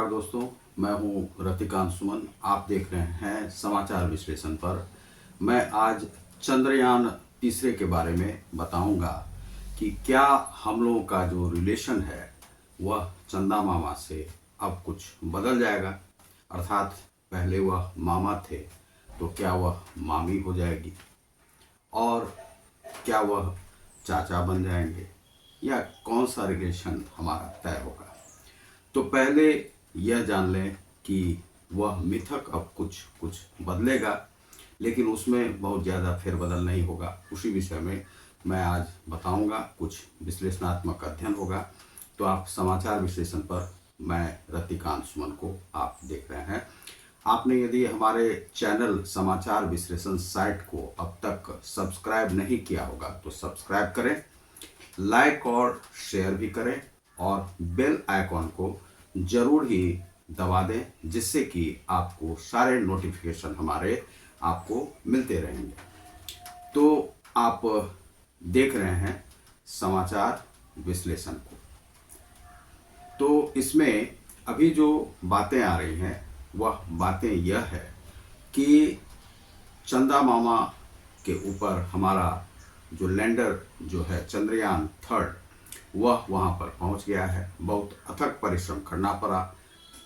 दोस्तों, मैं हूं रतिकांत सुमन। आप देख रहे हैं समाचार विश्लेषण पर। मैं आज चंद्रयान तीसरे के बारे में बताऊंगा कि क्या हम लोगों का जो रिलेशन है वह चंदा मामा से अब कुछ बदल जाएगा, अर्थात पहले वह मामा थे तो क्या वह मामी हो जाएगी, और क्या वह चाचा बन जाएंगे, या कौन सा रिलेशन हमारा तय होगा। तो पहले यह जान लें कि वह मिथक अब कुछ कुछ बदलेगा, लेकिन उसमें बहुत ज़्यादा फेरबदल नहीं होगा। उसी विषय में मैं आज बताऊंगा, कुछ विश्लेषणात्मक अध्ययन होगा। तो आप समाचार विश्लेषण पर, मैं रतिकांत सुमन को आप देख रहे हैं। आपने यदि हमारे चैनल समाचार विश्लेषण साइट को अब तक सब्सक्राइब नहीं किया होगा तो सब्सक्राइब करें, लाइक और शेयर भी करें, और बेल आइकॉन को जरूर ही दबा दें, जिससे कि आपको सारे नोटिफिकेशन हमारे आपको मिलते रहेंगे। तो आप देख रहे हैं समाचार विश्लेषण को। तो इसमें अभी जो बातें आ रही हैं वह बातें यह है कि चंदा मामा के ऊपर हमारा जो लैंडर जो है चंद्रयान थर्ड, वह वहाँ पर पहुँच गया है। बहुत अथक परिश्रम करना पड़ा,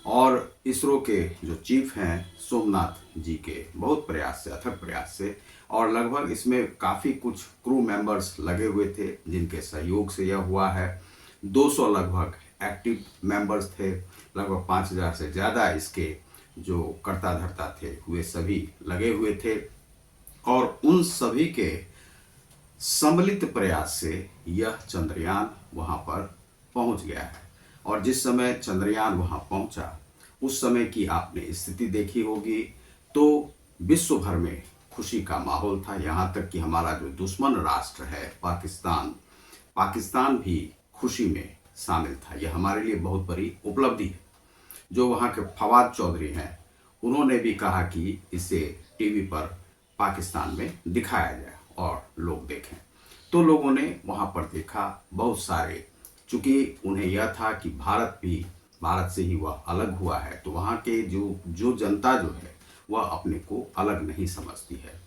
और इसरो के जो चीफ हैं सोमनाथ जी के बहुत प्रयास से, अथक प्रयास से, और लगभग इसमें काफ़ी कुछ क्रू मेंबर्स लगे हुए थे जिनके सहयोग से यह हुआ है। 200 लगभग एक्टिव मेंबर्स थे, लगभग 5000 से ज़्यादा इसके जो कर्ता धर्ता थे वे सभी लगे हुए थे, और उन सभी के सम्मिलित प्रयास से यह चंद्रयान वहां पर पहुंच गया है। और जिस समय चंद्रयान वहां पहुंचा उस समय की आपने स्थिति देखी होगी, तो विश्व भर में खुशी का माहौल था। यहाँ तक कि हमारा जो दुश्मन राष्ट्र है पाकिस्तान भी खुशी में शामिल था। यह हमारे लिए बहुत बड़ी उपलब्धि है। जो वहाँ के फवाद चौधरी हैं उन्होंने भी कहा कि इसे टीवी पर पाकिस्तान में दिखाया जाए और लोग देखें। तो लोगों ने वहाँ पर देखा, बहुत सारे, चूँकि उन्हें यह था कि भारत से ही वह अलग हुआ है, तो वहाँ के जो जनता जो है वह अपने को अलग नहीं समझती है।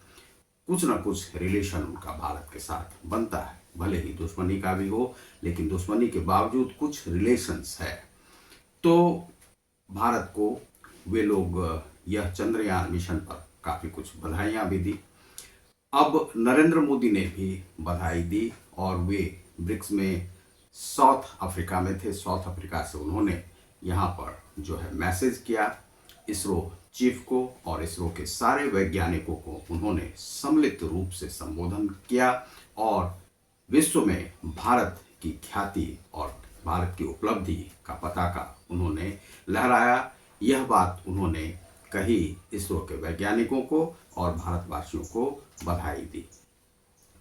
कुछ ना कुछ रिलेशन उनका भारत के साथ बनता है, भले ही दुश्मनी का भी हो, लेकिन दुश्मनी के बावजूद कुछ रिलेशंस है। तो भारत को वे लोग यह चंद्रयान मिशन पर काफ़ी कुछ बधाइयाँ भी दी। अब नरेंद्र मोदी ने भी बधाई दी, और वे ब्रिक्स में साउथ अफ्रीका में थे। साउथ अफ्रीका से उन्होंने यहाँ पर जो है मैसेज किया इसरो चीफ को, और इसरो के सारे वैज्ञानिकों को उन्होंने सम्मिलित रूप से संबोधन किया, और विश्व में भारत की ख्याति और भारत की उपलब्धि का पताका उन्होंने लहराया। यह बात उन्होंने कही, इसरो के वैज्ञानिकों को और भारतवासियों को बधाई दी।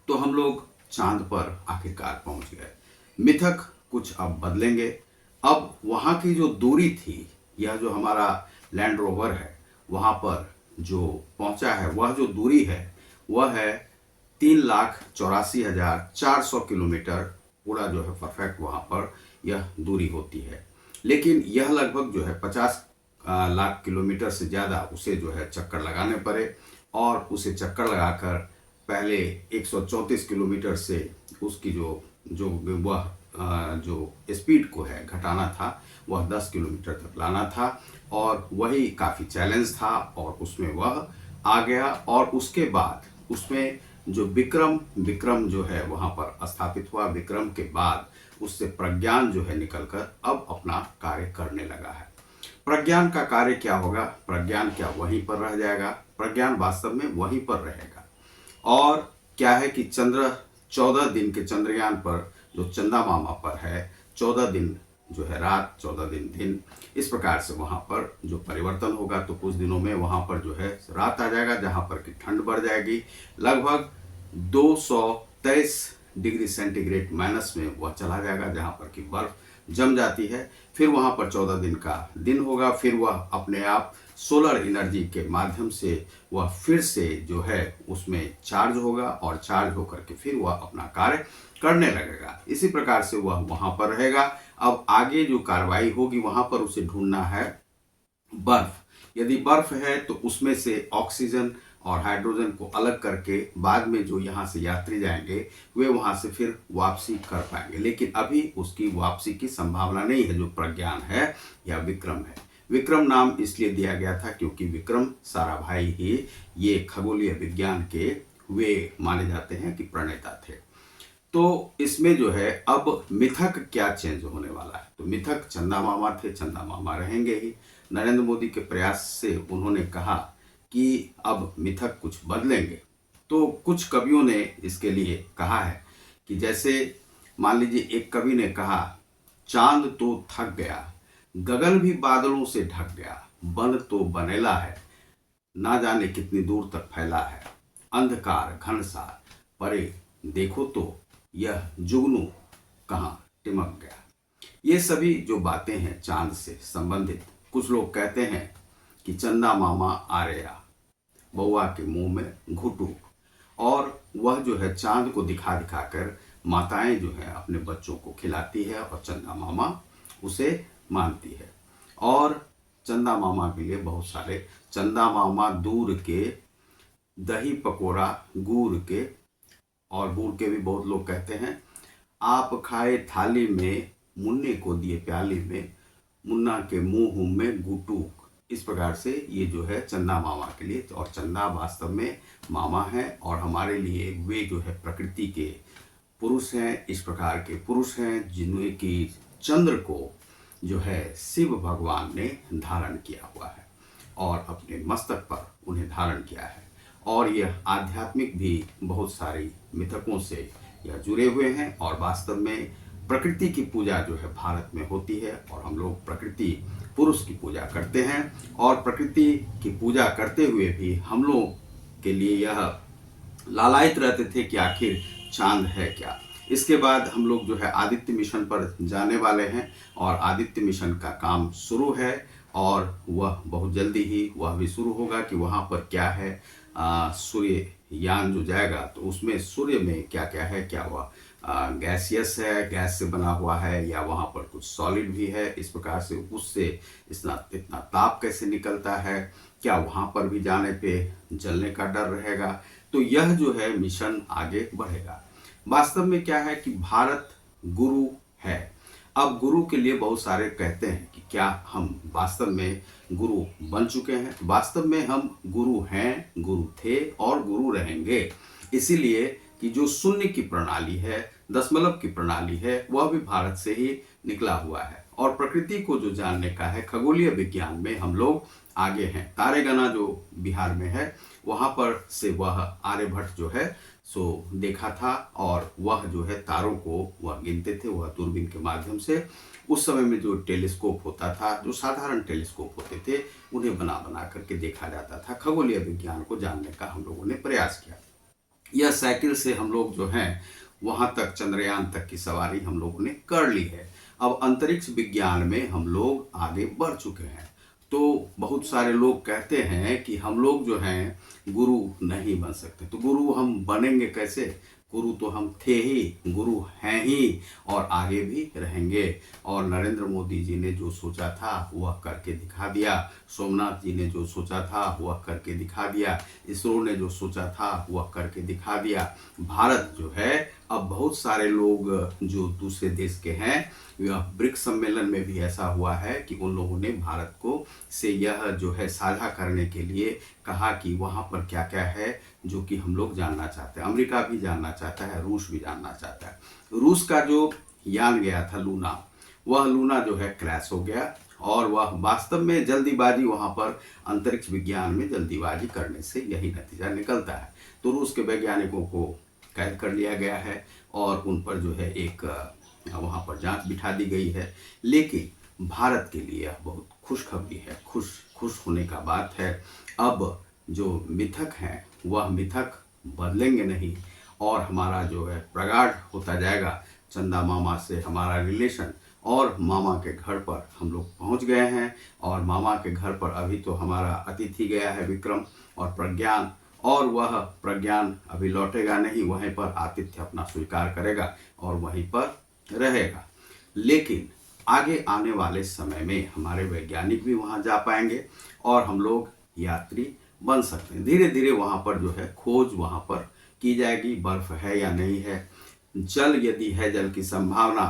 तो हम लोग चांद पर आखिरकार पहुंच गए। मिथक कुछ अब बदलेंगे। अब वहाँ की जो दूरी थी, यह जो हमारा लैंड रोवर है वहाँ पर जो पहुंचा है, वह जो दूरी है वह है 3,84,400 किलोमीटर। पूरा जो है परफेक्ट वहाँ पर यह दूरी होती है, लेकिन यह लगभग जो है 50 लाख किलोमीटर से ज़्यादा उसे जो है चक्कर लगाने पड़े, और उसे चक्कर लगाकर पहले 134 किलोमीटर से उसकी जो स्पीड को है घटाना था, वह 10 किलोमीटर तक लाना था, और वही काफ़ी चैलेंज था, और उसमें वह आ गया। और उसके बाद उसमें जो विक्रम जो है वहाँ पर स्थापित हुआ। विक्रम के बाद उससे प्रज्ञान जो है निकलकर अब अपना कार्य करने लगा है। प्रज्ञान का कार्य क्या होगा? प्रज्ञान क्या वहीं पर रह जाएगा? प्रज्ञान वास्तव में वहीं पर रहेगा। और क्या है कि 14 दिन के चंद्रयान पर जो चंदा मामा पर है, 14 दिन जो है रात, 14 दिन दिन, इस प्रकार से वहाँ पर जो परिवर्तन होगा। तो कुछ दिनों में वहाँ पर जो है रात आ जाएगा, जहाँ पर कि ठंड बढ़ जाएगी, लगभग 223 डिग्री सेंटीग्रेड माइनस में वह चला जाएगा, जहाँ पर कि बर्फ जम जाती है। फिर वहाँ पर 14 दिन का दिन होगा। फिर वह अपने आप सोलर एनर्जी के माध्यम से वह फिर से जो है उसमें चार्ज होगा, और चार्ज होकर के फिर वह अपना कार्य करने लगेगा। इसी प्रकार से वह वहाँ पर रहेगा। अब आगे जो कार्रवाई होगी वहाँ पर उसे ढूंढना है बर्फ, यदि बर्फ है तो उसमें से ऑक्सीजन और हाइड्रोजन को अलग करके बाद में जो यहाँ से यात्री जाएंगे वे वहाँ से फिर वापसी कर पाएंगे, लेकिन अभी उसकी वापसी की संभावना नहीं है। जो प्रज्ञान है या विक्रम है, विक्रम नाम इसलिए दिया गया था क्योंकि विक्रम साराभाई ही ये खगोलीय विज्ञान के वे माने जाते हैं कि प्रणेता थे। तो इसमें जो है अब मिथक क्या चेंज होने वाला है, तो मिथक चंदा मामा थे, चंदा मामा रहेंगे ही। नरेंद्र मोदी के प्रयास से उन्होंने कहा कि अब मिथक कुछ बदलेंगे। तो कुछ कवियों ने इसके लिए कहा है कि जैसे मान लीजिए एक कवि ने कहा, चांद तो थक गया, गगन भी बादलों से ढक गया, बन तो बनेला है, ना जाने कितनी दूर तक फैला है, अंधकार घन सा परे देखो तो यह जुगनू कहाँ टिमक गया। ये सभी जो बातें हैं चांद से संबंधित, कुछ लोग कहते हैं कि चंदा मामा आ रया, बउआ के मुंह में घुटू, और वह जो है चांद को दिखा दिखा कर माताएं जो है अपने बच्चों को खिलाती है और चंदा मामा उसे मानती है। और चंदा मामा के लिए बहुत सारे, चंदा मामा दूर के, दही पकोड़ा गुड़ के, और गुड़ के भी बहुत लोग कहते हैं, आप खाए थाली में, मुन्ने को दिए प्याली में, मुन्ना के मुंह में गुटूक। इस प्रकार से ये जो है चंदा मामा के लिए, और चंदा वास्तव में मामा है और हमारे लिए वे जो है प्रकृति के पुरुष हैं। इस प्रकार के पुरुष हैं जिन्हें कि चंद्र को जो है शिव भगवान ने धारण किया हुआ है और अपने मस्तक पर उन्हें धारण किया है। और यह आध्यात्मिक भी बहुत सारी मिथकों से यह जुड़े हुए हैं, और वास्तव में प्रकृति की पूजा जो है भारत में होती है, और हम लोग प्रकृति पुरुष की पूजा करते हैं। और प्रकृति की पूजा करते हुए भी हम लोग के लिए यह लालायित रहते थे कि आखिर चांद है क्या। इसके बाद हम लोग जो है आदित्य मिशन पर जाने वाले हैं, और आदित्य मिशन का काम शुरू है, और वह बहुत जल्दी ही वह भी शुरू होगा कि वहाँ पर क्या है। सूर्य यान जो जाएगा तो उसमें सूर्य में क्या क्या है, क्या वह गैसियस है, गैस से बना हुआ है, या वहाँ पर कुछ सॉलिड भी है, इस प्रकार से उससे इतना ताप कैसे निकलता है, क्या वहाँ पर भी जाने पे जलने का डर रहेगा। तो यह जो है मिशन आगे बढ़ेगा। वास्तव में क्या है कि भारत गुरु है। अब गुरु के लिए बहुत सारे कहते हैं कि क्या हम वास्तव में गुरु बन चुके हैं। वास्तव में हम गुरु हैं, गुरु थे और गुरु रहेंगे। इसीलिए कि जो शून्य की प्रणाली है, दशमलव की प्रणाली है, वह भी भारत से ही निकला हुआ है। और प्रकृति को जो जानने का है, खगोलीय विज्ञान में हम लोग आगे हैं। तारेगना जो बिहार में है वहाँ पर से वह आर्यभट्ट जो है सो देखा था, और वह जो है तारों को वह गिनते थे, वह दूरबीन के माध्यम से। उस समय में जो टेलीस्कोप होता था, जो साधारण टेलीस्कोप होते थे, उन्हें बना बना करके देखा जाता था। खगोलीय विज्ञान को जानने का हम लोगों ने प्रयास किया। यह साइकिल से हम लोग जो हैं वहां तक, चंद्रयान तक की सवारी हम लोगों ने कर ली है। अब अंतरिक्ष विज्ञान में हम लोग आगे बढ़ चुके हैं। तो बहुत सारे लोग कहते हैं कि हम लोग जो हैं गुरु नहीं बन सकते। तो गुरु हम बनेंगे कैसे? गुरु तो हम थे ही, गुरु हैं ही, और आगे भी रहेंगे। और नरेंद्र मोदी जी ने जो सोचा था वह करके दिखा दिया, सोमनाथ जी ने जो सोचा था वह करके दिखा दिया, इसरो ने जो सोचा था वह करके दिखा दिया। भारत जो है, अब बहुत सारे लोग जो दूसरे देश के हैं, यह ब्रिक्स सम्मेलन में भी ऐसा हुआ है कि उन लोगों ने भारत को से यह जो है साझा करने के लिए कहा कि वहाँ पर क्या क्या है जो कि हम लोग जानना चाहते हैं। अमेरिका भी जानना चाहता है, रूस भी जानना चाहता है। रूस का जो यान गया था लूना, वह लूना जो है क्रैश हो गया, और वह वास्तव में जल्दीबाजी, वहाँ पर अंतरिक्ष विज्ञान में जल्दीबाजी करने से यही नतीजा निकलता है। तो रूस के वैज्ञानिकों को कैद कर लिया गया है, और उन पर जो है एक वहाँ पर जांच बिठा दी गई है। लेकिन भारत के लिए बहुत खुशखबरी है, खुश होने का बात है। अब जो मिथक हैं वह मिथक बदलेंगे नहीं, और हमारा जो है प्रगाढ़ होता जाएगा। चंदा मामा से हमारा रिलेशन, और मामा के घर पर हम लोग पहुंच गए हैं, और मामा के घर पर अभी तो हमारा अतिथि गया है विक्रम और प्रज्ञान, और वह प्रज्ञान अभी लौटेगा नहीं, वहीं पर आतिथ्य अपना स्वीकार करेगा और वहीं पर रहेगा। लेकिन आगे आने वाले समय में हमारे वैज्ञानिक भी वहाँ जा पाएंगे और हम लोग यात्री बन सकते हैं। धीरे धीरे वहाँ पर जो है खोज वहाँ पर की जाएगी, बर्फ है या नहीं है, जल यदि है, जल की संभावना,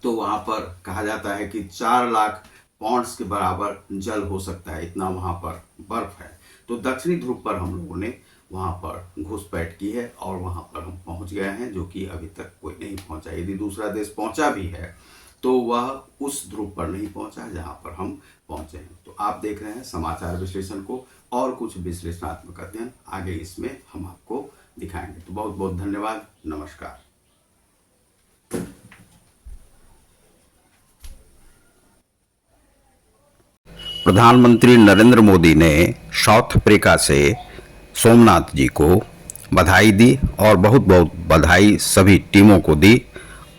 तो वहाँ पर कहा जाता है कि 4 लाख पौंड्स के बराबर जल हो सकता है, इतना वहाँ पर बर्फ है। तो दक्षिणी ध्रुव पर हम लोगों ने वहाँ पर घुसपैठ की है और वहाँ पर हम पहुँच गए हैं, जो कि अभी तक कोई नहीं पहुँचा। यदि दूसरा देश पहुँचा भी है तो वह उस ध्रुव पर नहीं पहुँचा जहाँ पर हम पहुँचे हैं। तो आप देख रहे हैं समाचार विश्लेषण को, और कुछ विश्लेषणात्मक अध्ययन आगे इसमें हम आपको दिखाएंगे। तो बहुत बहुत धन्यवाद, नमस्कार। प्रधानमंत्री नरेंद्र मोदी ने साउथ अफ्रीका से सोमनाथ जी को बधाई दी और बहुत बहुत बधाई सभी टीमों को दी।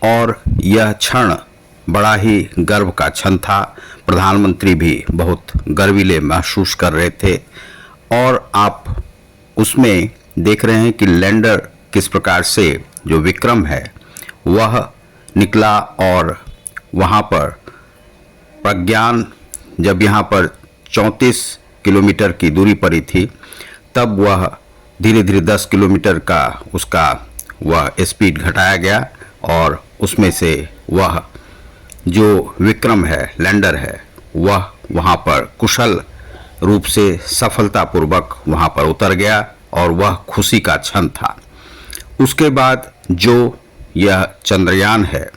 और यह क्षण बड़ा ही गर्व का क्षण था। प्रधानमंत्री भी बहुत गर्वीले महसूस कर रहे थे। और आप उसमें देख रहे हैं कि लैंडर किस प्रकार से जो विक्रम है वह निकला, और वहाँ पर प्रज्ञान जब यहाँ पर 34 किलोमीटर की दूरी पर ही थी, तब वह धीरे धीरे 10 किलोमीटर का उसका वह स्पीड घटाया गया और उसमें से वह जो विक्रम है, लैंडर है, वह वहाँ पर कुशल रूप से सफलतापूर्वक वहाँ पर उतर गया और वह खुशी का क्षण था। उसके बाद जो यह चंद्रयान है,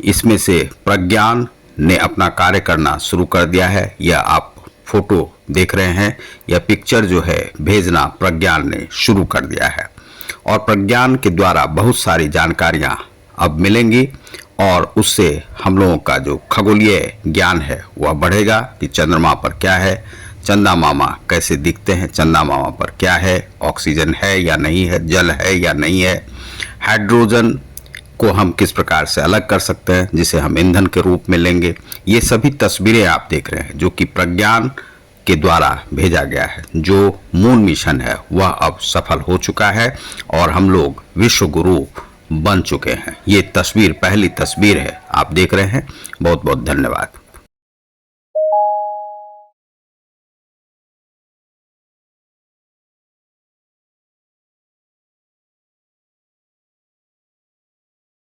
इसमें से प्रज्ञान ने अपना कार्य करना शुरू कर दिया है। यह आप फोटो देख रहे हैं, यह पिक्चर जो है भेजना प्रज्ञान ने शुरू कर दिया है और प्रज्ञान के द्वारा बहुत सारी जानकारियां अब मिलेंगी और उससे हम लोगों का जो खगोलीय ज्ञान है वह बढ़ेगा कि चंद्रमा पर क्या है, चंदा मामा कैसे दिखते हैं, चंदा मामा पर क्या है, ऑक्सीजन है या नहीं है, जल है या नहीं है, हाइड्रोजन को हम किस प्रकार से अलग कर सकते हैं जिसे हम ईंधन के रूप में लेंगे। ये सभी तस्वीरें आप देख रहे हैं जो कि प्रज्ञान के द्वारा भेजा गया है। जो मून मिशन है वह अब सफल हो चुका है और हम लोग विश्व गुरु बन चुके हैं। ये तस्वीर पहली तस्वीर है, आप देख रहे हैं। बहुत बहुत धन्यवाद।